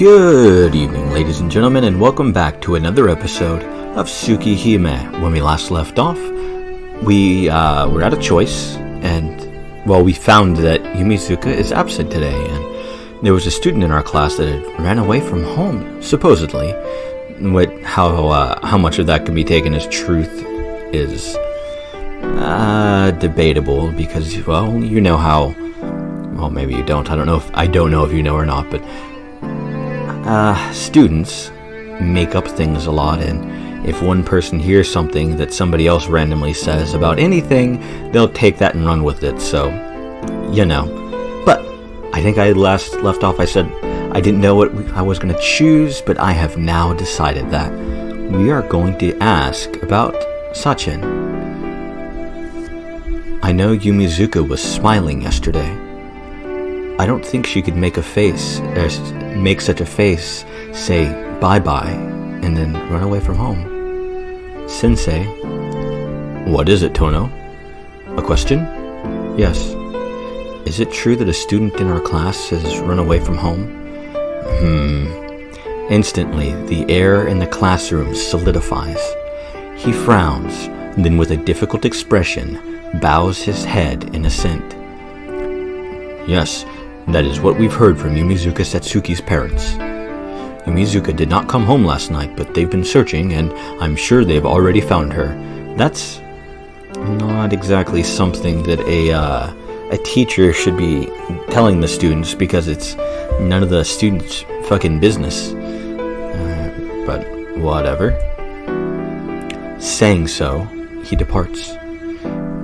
Good evening, ladies and gentlemen, and welcome back to another episode of Tsukihime. When we last left off, we were at a choice, and, well, we found that Yumizuka is absent today, and there was a student in our class that had ran away from home, supposedly. How much of that can be taken as truth is debatable, because, well, you know how, well, maybe you don't, I don't know if you know or not, but students make up things a lot, and if one person hears something that somebody else randomly says about anything, they'll take that and run with it, so, you know. But I think I last left off, I said I didn't know what I was going to choose, but I have now decided that we are going to ask about Sachin. I know Yumizuka was smiling yesterday. I don't think she could make such a face, say bye-bye, and then run away from home. Sensei. What is it, Tono? A question? Yes. Is it true that a student in our class has run away from home? Instantly, the air in the classroom solidifies. He frowns, then with a difficult expression, bows his head in assent. Yes. That is what we've heard from Yumizuka Satsuki's parents. Yumizuka did not come home last night, but they've been searching, and I'm sure they've already found her. That's not exactly something that a teacher should be telling the students, because it's none of the students' fucking business. But whatever. Saying so, he departs.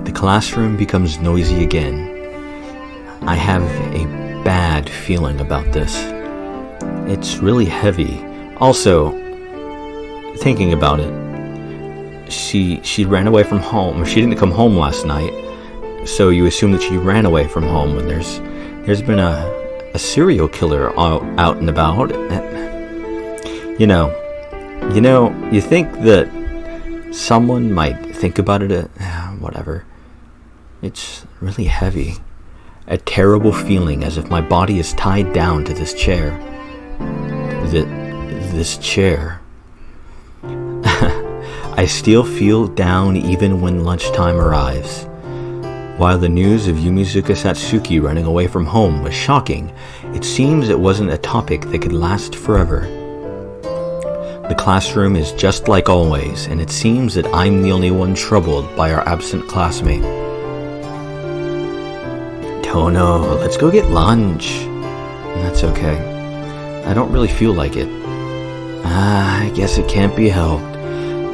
The classroom becomes noisy again. I have a bad feeling about this. It's really heavy. Also, thinking about it, she ran away from home, or she didn't come home last night, so you assume that she ran away from home when there's been a serial killer out and about. You think that someone might think about it, whatever. It's really heavy. A terrible feeling, as if my body is tied down to this chair. This chair. I still feel down even when lunchtime arrives. While the news of Yumizuka Satsuki running away from home was shocking, it seems it wasn't a topic that could last forever. The classroom is just like always, and it seems that I'm the only one troubled by our absent classmate. Oh no, let's go get lunch. That's okay. I don't really feel like it. I guess it can't be helped.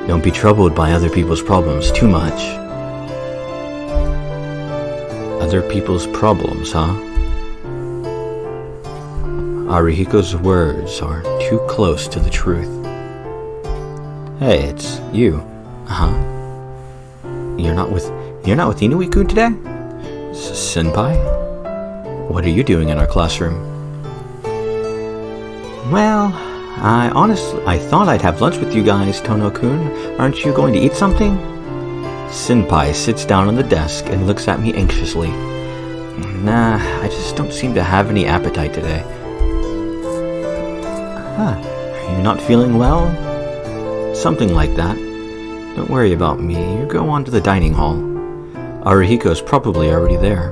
Don't be troubled by other people's problems too much. Other people's problems, huh? Arihiko's words are too close to the truth. Hey, it's you. Uh-huh. You're not with Inuit-kun today? Senpai? What are you doing in our classroom? Well, I thought I'd have lunch with you guys, Tono-kun. Aren't you going to eat something? Senpai sits down on the desk and looks at me anxiously. Nah, I just don't seem to have any appetite today. Are you not feeling well? Something like that. Don't worry about me. You go on to the dining hall. Arihiko's probably already there.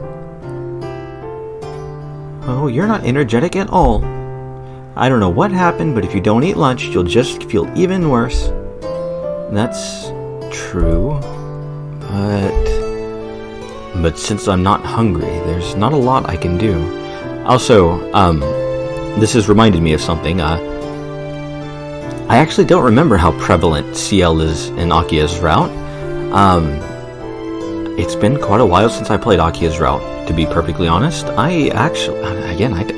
Oh, you're not energetic at all. I don't know what happened, but if you don't eat lunch, you'll just feel even worse. That's true. But since I'm not hungry, there's not a lot I can do. Also, this has reminded me of something. I actually don't remember how prevalent CL is in Akiha's route. It's been quite a while since I played Akiha's route, to be perfectly honest. I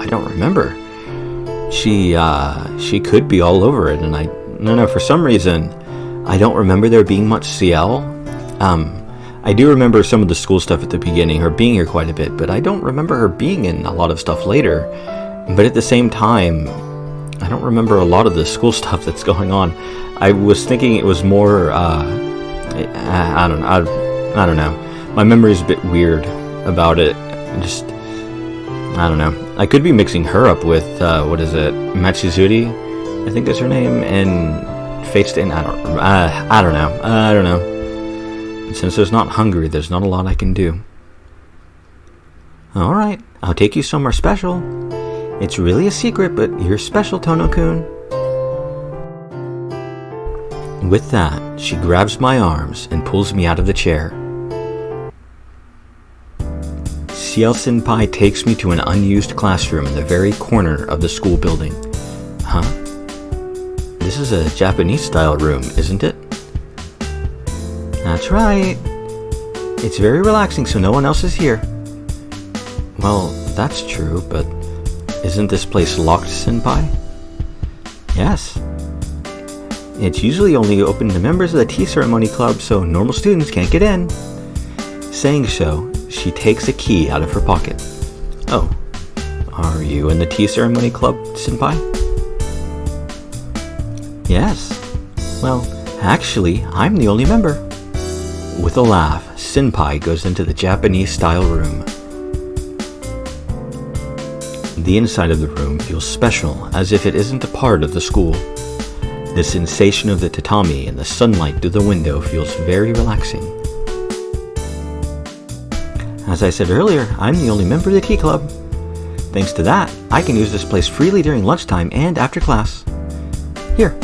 don't remember. She could be all over it, and I don't know, for some reason, I don't remember there being much CL. I do remember some of the school stuff at the beginning, her being here quite a bit, but I don't remember her being in a lot of stuff later. But at the same time, I don't remember a lot of the school stuff that's going on. I was thinking it was more, I don't know. My memory's a bit weird about it. Just I don't know. I could be mixing her up with, Matsuzuri, I think is her name, and Fate's Day. I don't know. But since there's not Hungary, there's not a lot I can do. Alright, I'll take you somewhere special. It's really a secret, but you're special, Tono-kun. With that, she grabs my arms and pulls me out of the chair. Ciel Senpai takes me to an unused classroom in the very corner of the school building. Huh? This is a Japanese-style room, isn't it? That's right. It's very relaxing, so no one else is here. Well, that's true, but isn't this place locked, Senpai? Yes. It's usually only open to members of the tea ceremony club, so normal students can't get in. Saying so, she takes a key out of her pocket. Oh, are you in the tea ceremony club, Senpai? Yes. Well, actually, I'm the only member. With a laugh, Senpai goes into the Japanese-style room. The inside of the room feels special, as if it isn't a part of the school. The sensation of the tatami and the sunlight through the window feels very relaxing. As I said earlier, I'm the only member of the tea club. Thanks to that, I can use this place freely during lunchtime and after class. Here.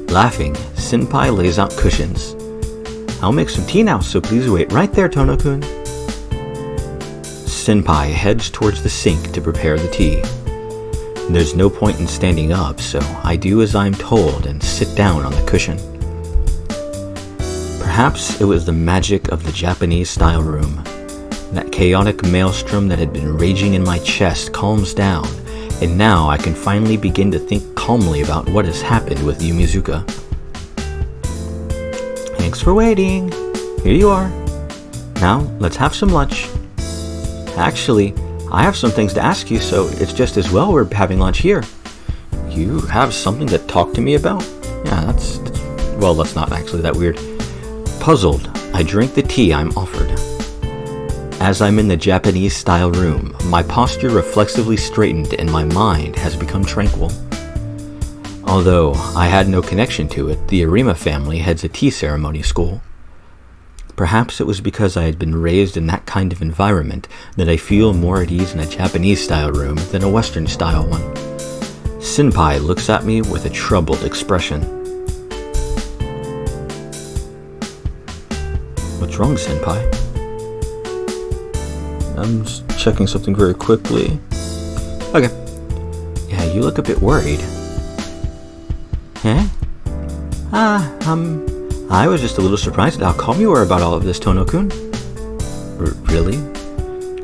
Laughing, Senpai lays out cushions. I'll make some tea now, so please wait right there, Tono-kun. Senpai heads towards the sink to prepare the tea. There's no point in standing up, so I do as I'm told and sit down on the cushion. Perhaps it was the magic of the Japanese-style room. That chaotic maelstrom that had been raging in my chest calms down, and now I can finally begin to think calmly about what has happened with Yumizuka. Thanks for waiting. Here you are. Now, let's have some lunch. Actually, I have some things to ask you, so it's just as well we're having lunch here. You have something to talk to me about? Yeah, that's not actually that weird. Puzzled, I drink the tea I'm offered. As I'm in the Japanese-style room, my posture reflexively straightened and my mind has become tranquil. Although I had no connection to it, the Arima family heads a tea ceremony school. Perhaps it was because I had been raised in that kind of environment that I feel more at ease in a Japanese-style room than a Western-style one. Senpai looks at me with a troubled expression. What's wrong, Senpai? I'm just checking something very quickly. Okay. Yeah, you look a bit worried. Huh? I was just a little surprised at how calm you were about all of this, Tono-kun. Really?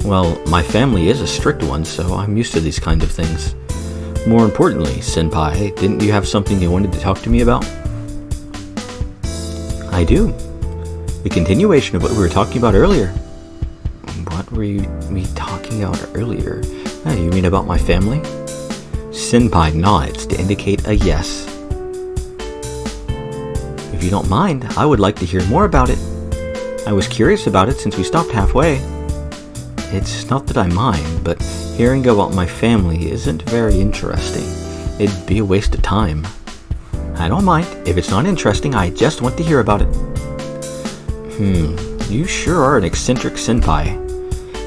Well, my family is a strict one, so I'm used to these kind of things. More importantly, Senpai, didn't you have something you wanted to talk to me about? I do. The continuation of what we were talking about earlier. What were we talking about earlier? You mean about my family? Senpai nods to indicate a yes. If you don't mind, I would like to hear more about it. I was curious about it since we stopped halfway. It's not that I mind, but hearing about my family isn't very interesting. It'd be a waste of time. I don't mind. If it's not interesting, I just want to hear about it. You sure are an eccentric senpai.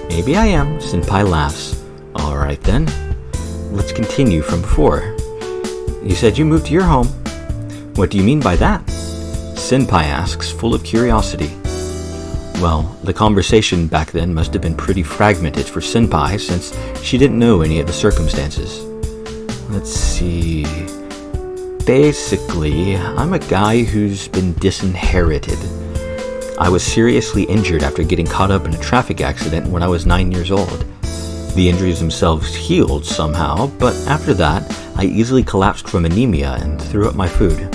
Maybe I am, Senpai laughs. Alright then. Let's continue from before. You said you moved to your home. What do you mean by that? Senpai asks, full of curiosity. Well, the conversation back then must have been pretty fragmented for Senpai since she didn't know any of the circumstances. Let's see. Basically, I'm a guy who's been disinherited. I was seriously injured after getting caught up in a traffic accident when I was 9 years old. The injuries themselves healed somehow, but after that, I easily collapsed from anemia and threw up my food.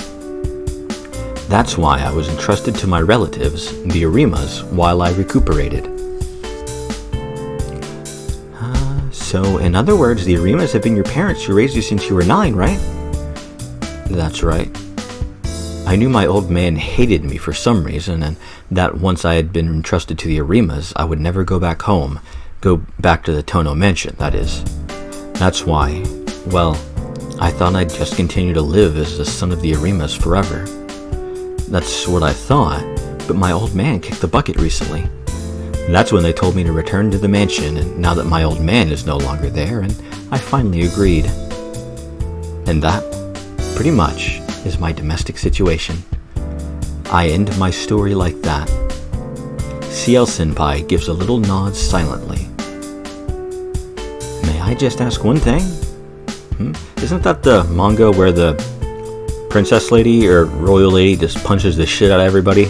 That's why I was entrusted to my relatives, the Arimas, while I recuperated. So, in other words, the Arimas have been your parents who raised you since you were 9, right? That's right. I knew my old man hated me for some reason, and that once I had been entrusted to the Arimas, I would never go back home, Go back to the Tono mansion, that is. That's why, well, I thought I'd just continue to live as the son of the Arimas forever. That's what I thought, but my old man kicked the bucket recently. That's when they told me to return to the mansion, and now that my old man is no longer there, and I finally agreed. And that, pretty much, is my domestic situation. I end my story like that. CL Senpai gives a little nod silently. May I just ask one thing? Isn't that the manga where the princess lady or royal lady just punches the shit out of everybody?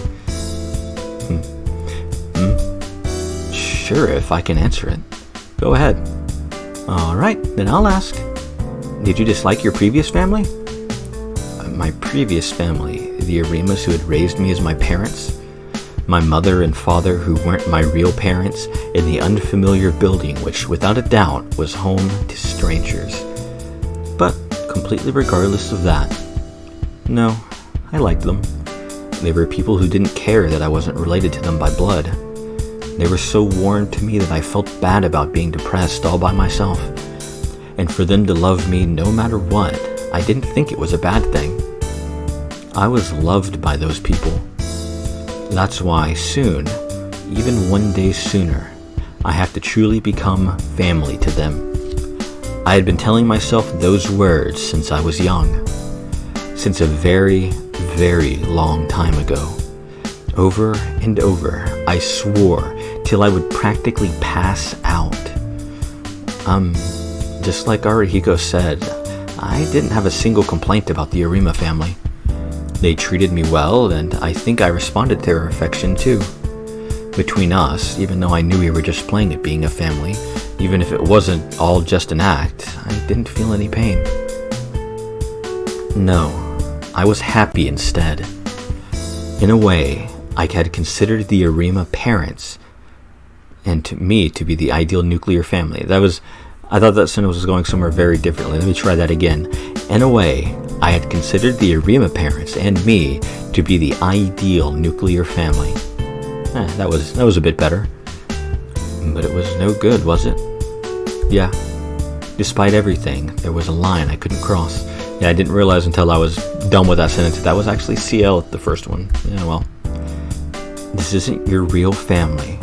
Sure, if I can answer it. Go ahead. Alright, then I'll ask. Did you dislike your previous family? My previous family, the Arimas who had raised me as my parents? My mother and father who weren't my real parents in the unfamiliar building which, without a doubt, was home to strangers. But, completely regardless of that, no, I liked them. They were people who didn't care that I wasn't related to them by blood. They were so warm to me that I felt bad about being depressed all by myself. And for them to love me no matter what, I didn't think it was a bad thing. I was loved by those people. That's why soon, even one day sooner, I have to truly become family to them. I had been telling myself those words since I was young. Since a very, very long time ago. Over and over, I swore till I would practically pass out. Just like Arihiko said, I didn't have a single complaint about the Arima family. They treated me well, and I think I responded to their affection too. Between us, even though I knew we were just playing at being a family, even if it wasn't all just an act, I didn't feel any pain. No, I was happy instead. In a way, I had considered the Arima parents, and to me to be the ideal nuclear family. I thought that sentence was going somewhere very differently. Let me try that again. In a way, I had considered the Arima parents and me to be the ideal nuclear family. That was a bit better. But it was no good, was it? Yeah. Despite everything, there was a line I couldn't cross. Yeah, I didn't realize until I was done with that sentence that was actually CL, the first one. Yeah, well. This isn't your real family.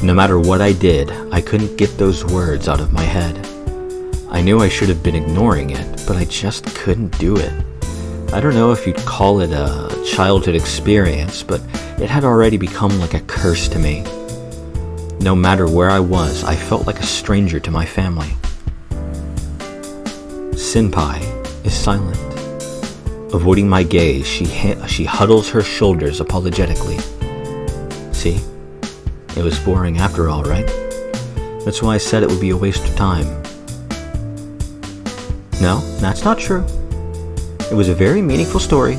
No matter what I did, I couldn't get those words out of my head. I knew I should have been ignoring it, but I just couldn't do it. I don't know if you'd call it a childhood experience, but it had already become like a curse to me. No matter where I was, I felt like a stranger to my family. Senpai is silent. Avoiding my gaze, she huddles her shoulders apologetically. See? It was boring after all, right? That's why I said it would be a waste of time. No, that's not true. It was a very meaningful story.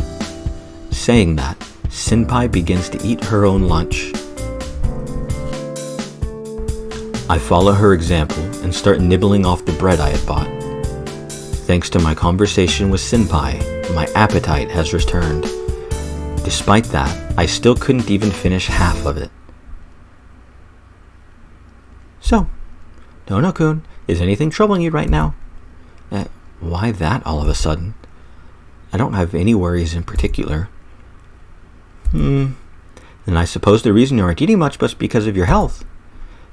Saying that, Senpai begins to eat her own lunch. I follow her example and start nibbling off the bread I had bought. Thanks to my conversation with Senpai, my appetite has returned. Despite that, I still couldn't even finish half of it. So, Dono-kun, is anything troubling you right now? Why that all of a sudden? I don't have any worries in particular. Then I suppose the reason you aren't eating much must be because of your health.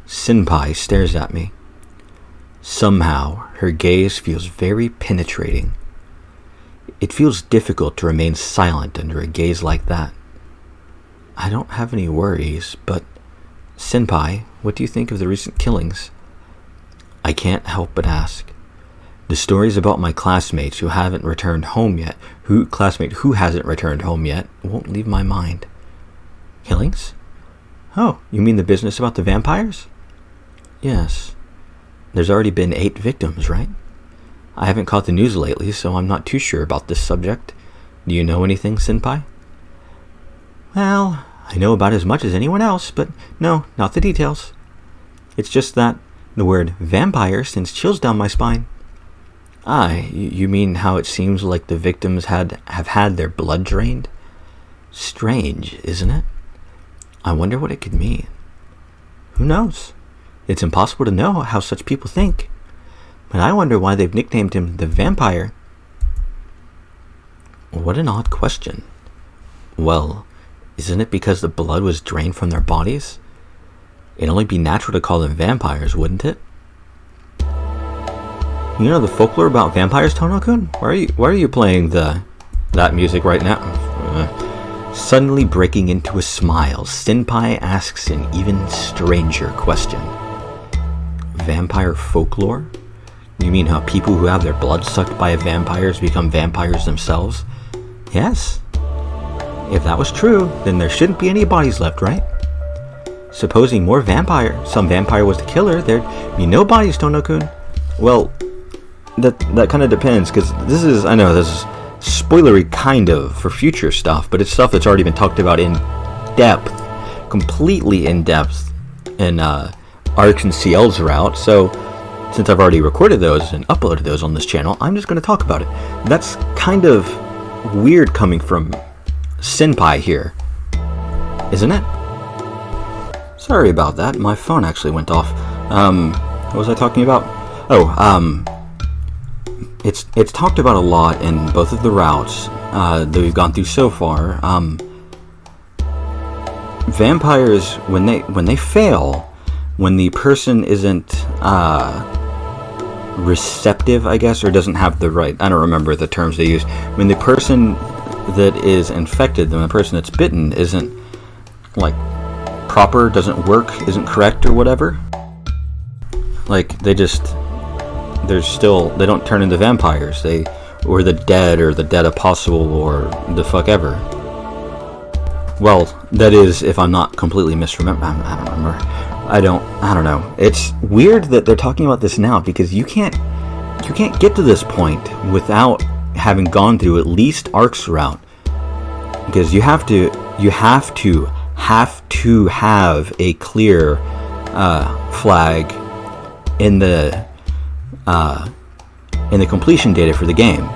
Senpai stares at me. Somehow, her gaze feels very penetrating. It feels difficult to remain silent under a gaze like that. I don't have any worries, but Senpai, what do you think of the recent killings? I can't help but ask. The stories about my classmates who haven't returned home yet, who hasn't returned home yet, won't leave my mind. Killings? Oh, you mean the business about the vampires? Yes. There's already been 8 victims, right? I haven't caught the news lately, so I'm not too sure about this subject. Do you know anything, Senpai? Well, I know about as much as anyone else, but no, not the details. It's just that the word vampire sends chills down my spine. You mean how it seems like the victims have had their blood drained? Strange, isn't it? I wonder what it could mean. Who knows? It's impossible to know how such people think. But I wonder why they've nicknamed him the Vampire. What an odd question. Well, isn't it because the blood was drained from their bodies? It'd only be natural to call them vampires, wouldn't it? You know the folklore about vampires, Tono-kun? Why are you playing that music right now? Suddenly breaking into a smile, Senpai asks an even stranger question. Vampire folklore? You mean how people who have their blood sucked by vampires become vampires themselves? Yes. If that was true, then there shouldn't be any bodies left, right? Supposing some vampire was the killer, there'd be no bodies, Tono-kun. Well, that kind of depends, because this is spoilery kind of for future stuff, but it's stuff that's already been talked about in depth, completely in depth in Arcs and CL's route. So since I've already recorded those and uploaded those on this channel, I'm just going to talk about it. That's kind of weird coming from Senpai here, isn't it? Sorry about that, my phone actually went off. What was I talking about? It's talked about a lot in both of the routes that we've gone through so far. Vampires, when they fail, when the person isn't receptive, I guess, or doesn't have the right, I don't remember the terms they use. When the person that is infected, when the person that's bitten isn't like proper, doesn't work, isn't correct or whatever, like they don't turn into vampires, or the dead apostle, or the fuck ever. Well, that is if I'm not completely misremembering. I don't remember. I don't know. It's weird that they're talking about this now, because you can't get to this point without having gone through at least Arc's route, because you have to have a clear flag in the completion data for the game.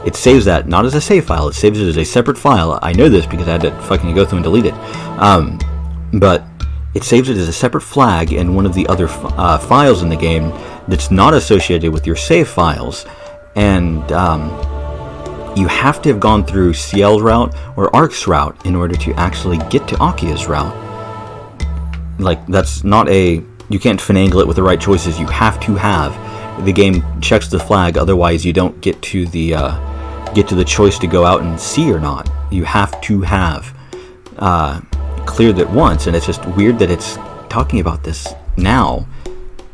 It saves that not as a save file, it saves it as a separate file. I know this because I had to fucking go through and delete it. But it saves it as a separate flag in one of the other files in the game that's not associated with your save files. And you have to have gone through CL's route or Arc's route in order to actually get to Akiha's route. Like, that's not you can't finagle it with the right choices. You have to have. The game checks the flag, otherwise you don't get to the choice to go out and see or not. You have to have cleared it once, and it's just weird that it's talking about this now,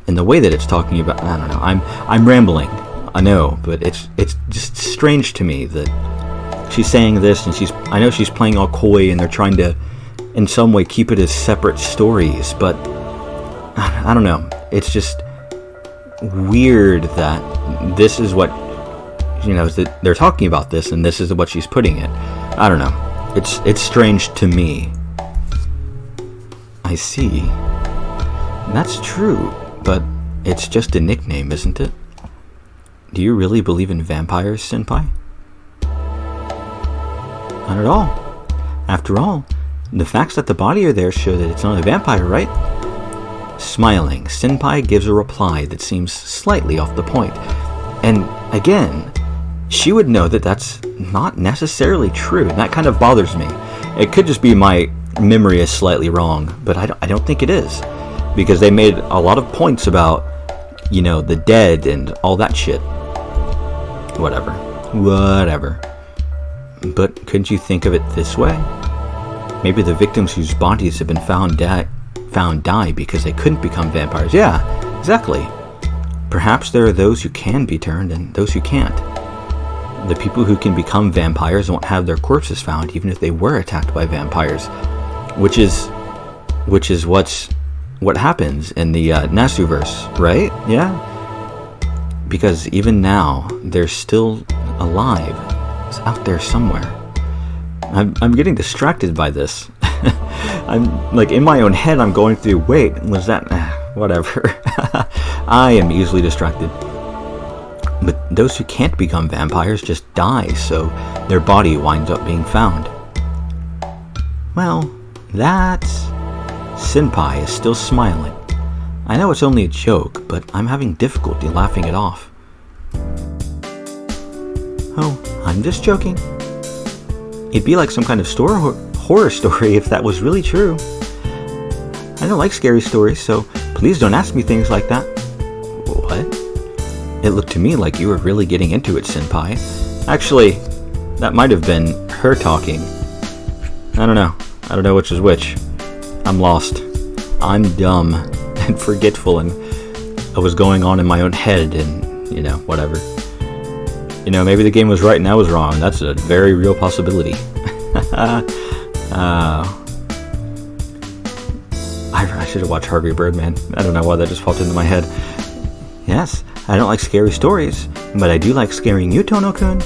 in the way that it's talking about. I don't know. I'm rambling, I know, but it's just strange to me that she's saying this, and I know she's playing all coy, and they're trying to, in some way, keep it as separate stories, but I don't know. It's just weird that this is what, that they're talking about this, and this is what she's putting it. I don't know. It's strange to me. I see. That's true, but it's just a nickname, isn't it? Do you really believe in vampires, Senpai? Not at all. After all, the facts that the body are there show that it's not a vampire, right? Smiling, Senpai gives a reply that seems slightly off the point. And again, she would know that that's not necessarily true, and that kind of bothers me. It could just be my memory is slightly wrong, but I don't think it is, because they made a lot of points about, the dead and all that shit. Whatever. But couldn't you think of it this way? Maybe the victims whose bodies have been found die because they couldn't become vampires. Yeah, exactly. Perhaps there are those who can be turned and those who can't. The people who can become vampires won't have their corpses found even if they were attacked by vampires, which is what happens in the Nasuverse, right? Yeah, because even now they're still alive. It's out there somewhere. I'm getting distracted by this. I'm like, in my own head, I'm going through, wait, was that, whatever. I am easily distracted. But those who can't become vampires just die, so their body winds up being found. Well, that's... Senpai is still smiling. I know it's only a joke, but I'm having difficulty laughing it off. Oh, I'm just joking. It'd be like some kind of horror story if that was really true. I don't like scary stories, so please don't ask me things like that. What? It looked to me like you were really getting into it, Senpai. Actually, that might have been her talking. I don't know which is which. I'm lost. I'm dumb and forgetful, and I was going on in my own head and, whatever. Maybe the game was right and I was wrong. That's a very real possibility. I should have watched Harvey Birdman. I don't know why that just popped into my head. Yes, I don't like scary stories, but I do like scaring you, Tono-kun.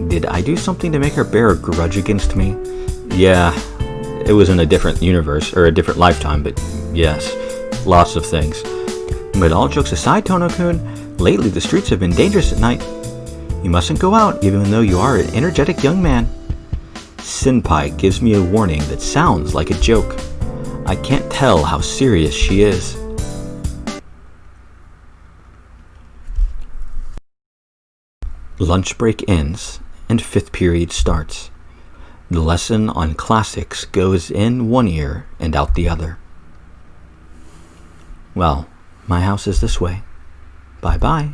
Did I do something to make her bear a grudge against me? Yeah, it was in a different universe, or a different lifetime, but yes, lots of things. But all jokes aside, Tono-kun, lately the streets have been dangerous at night. You mustn't go out, even though you are an energetic young man. Senpai gives me a warning that sounds like a joke. I can't tell how serious she is. Lunch break ends, and 5th period starts. The lesson on classics goes in one ear and out the other. Well, my house is this way. Bye-bye.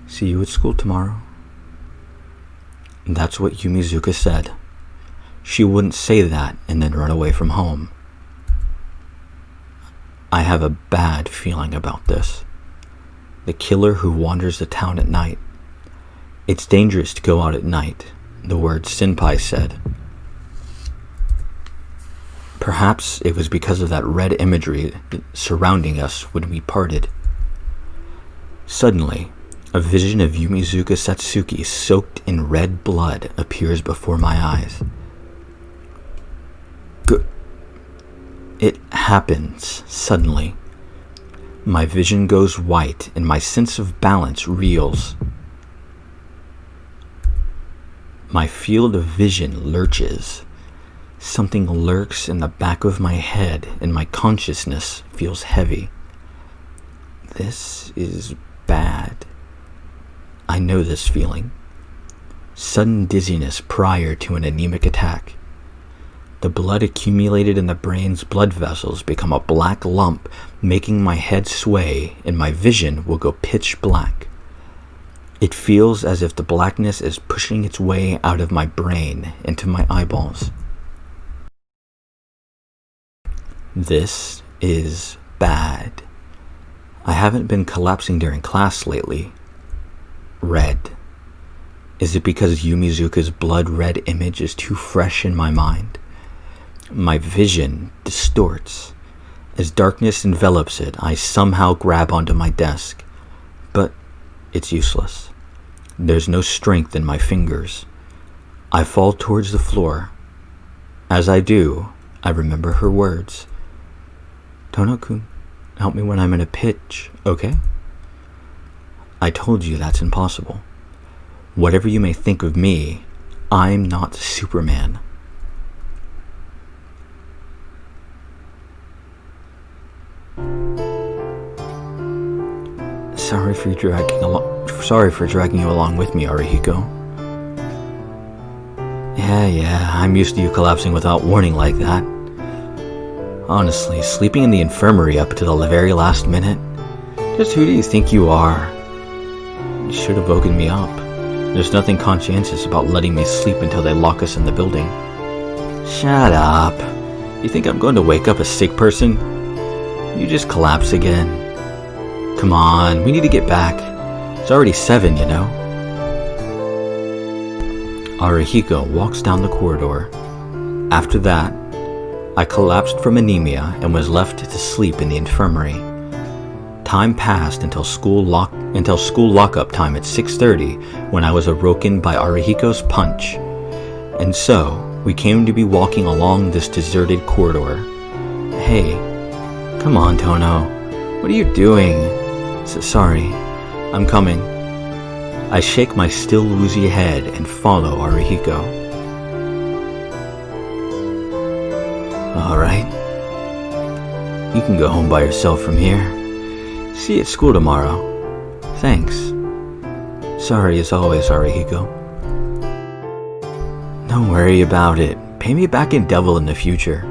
See you at school tomorrow. That's what Yumizuka said. She wouldn't say that and then run away from home. I have a bad feeling about this. The killer who wanders the town at night. It's dangerous to go out at night, the word Senpai said. Perhaps it was because of that red imagery surrounding us when we parted. Suddenly, a vision of Yumizuka Satsuki soaked in red blood appears before my eyes. It happens suddenly. My vision goes white and my sense of balance reels. My field of vision lurches. Something lurks in the back of my head and my consciousness feels heavy. This is bad. I know this feeling. Sudden dizziness prior to an anemic attack. The blood accumulated in the brain's blood vessels become a black lump, making my head sway, and my vision will go pitch black. It feels as if the blackness is pushing its way out of my brain into my eyeballs. This is bad. I haven't been collapsing during class lately. Red. Is it because Yumizuka's blood-red image is too fresh in my mind? My vision distorts. As darkness envelops it, I somehow grab onto my desk. But it's useless. There's no strength in my fingers. I fall towards the floor. As I do, I remember her words. Tono-kun, help me when I'm in a pitch, okay? I told you that's impossible. Whatever you may think of me, I'm not Superman. Sorry for dragging you along with me, Arihiko. Yeah, I'm used to you collapsing without warning like that. Honestly, sleeping in the infirmary up to the very last minute? Just who do you think you are? You should have woken me up. There's nothing conscientious about letting me sleep until they lock us in the building. Shut up. You think I'm going to wake up a sick person? You just collapse again. Come on, we need to get back. It's already 7, you know. Arihiko walks down the corridor. After that, I collapsed from anemia and was left to sleep in the infirmary. Time passed until school lockup time at 6:30 when I was awoken by Arihiko's punch. And so, we came to be walking along this deserted corridor. Hey, come on, Tono. What are you doing? Sorry, I'm coming. I shake my still woozy head and follow Arihiko. Alright. You You can go home by yourself from here. See you at school tomorrow. Thanks. Sorry as always, Arihiko. Don't worry about it. Pay me back in double in the future.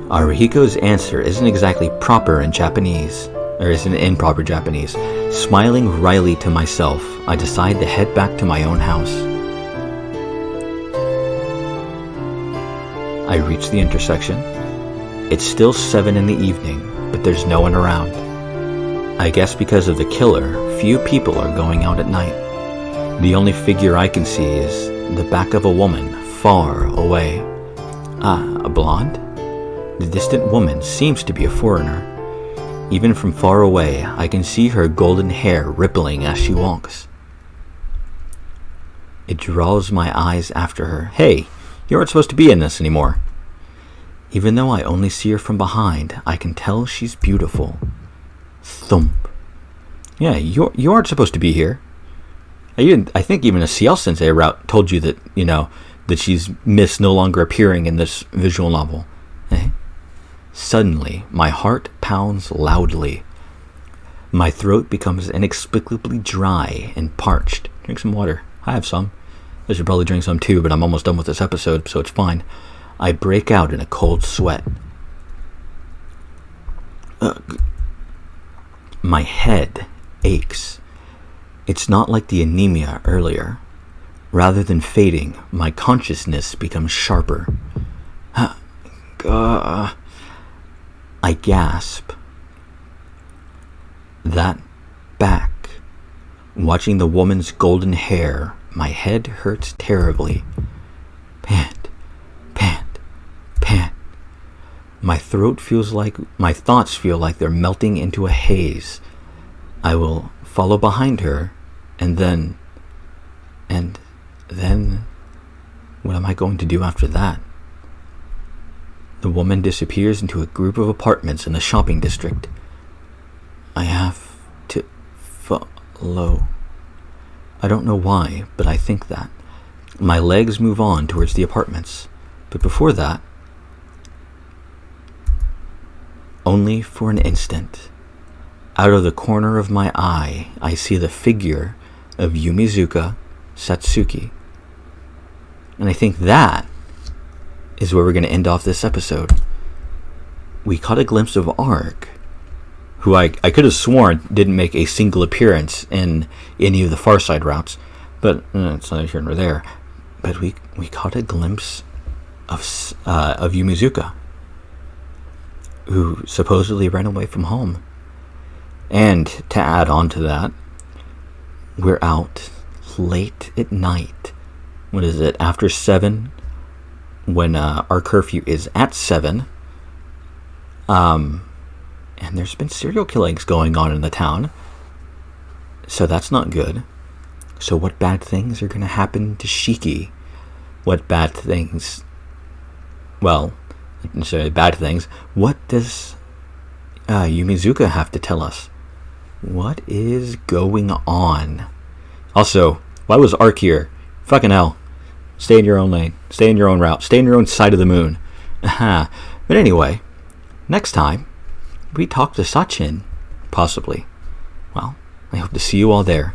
Arihiko's answer isn't exactly proper in Japanese, or isn't in proper Japanese. Smiling wryly to myself, I decide to head back to my own house. I reach the intersection. It's still 7 in the evening, but there's no one around. I guess because of the killer, few people are going out at night. The only figure I can see is the back of a woman far away. A blonde? The distant woman seems to be a foreigner. Even from far away, I can see her golden hair rippling as she walks. It draws my eyes after her. Hey, you aren't supposed to be in this anymore. Even though I only see her from behind, I can tell she's beautiful. Thump. Yeah, you aren't supposed to be here. I think even a CL Sensei route told you that, that she's missed no longer appearing in this visual novel. Eh? Suddenly, my heart pounds loudly. My throat becomes inexplicably dry and parched. Drink some water. I have some. I should probably drink some too, but I'm almost done with this episode, so it's fine. I break out in a cold sweat. My head aches. It's not like the anemia earlier. Rather than fading, my consciousness becomes sharper. I gasp. That back. Watching the woman's golden hair, my head hurts terribly. Pant, pant, pant. My thoughts feel like they're melting into a haze. I will follow behind her, and then, what am I going to do after that? The woman disappears into a group of apartments in the shopping district. I have to follow. I don't know why, but I think that. My legs move on towards the apartments, but before that, only for an instant, out of the corner of my eye, I see the figure of Yumizuka Satsuki. And I think that is where we're going to end off this episode. We caught a glimpse of Ark, who I could have sworn didn't make a single appearance in any of the Far Side routes, but it's neither here nor there. But we caught a glimpse of Yumizuka, who supposedly ran away from home. And to add on to that, we're out late at night. What is it? After 7, when our curfew is at 7. And there's been serial killings going on in the town. So that's not good. So what bad things are going to happen to Shiki? What bad things? Well, not necessarily bad things. What does Yumizuka have to tell us? What is going on? Also, why was Ark here? Fucking hell. Stay in your own lane. Stay in your own route. Stay in your own side of the moon. But anyway, next time, we talk to Sachin. Possibly. Well, I hope to see you all there.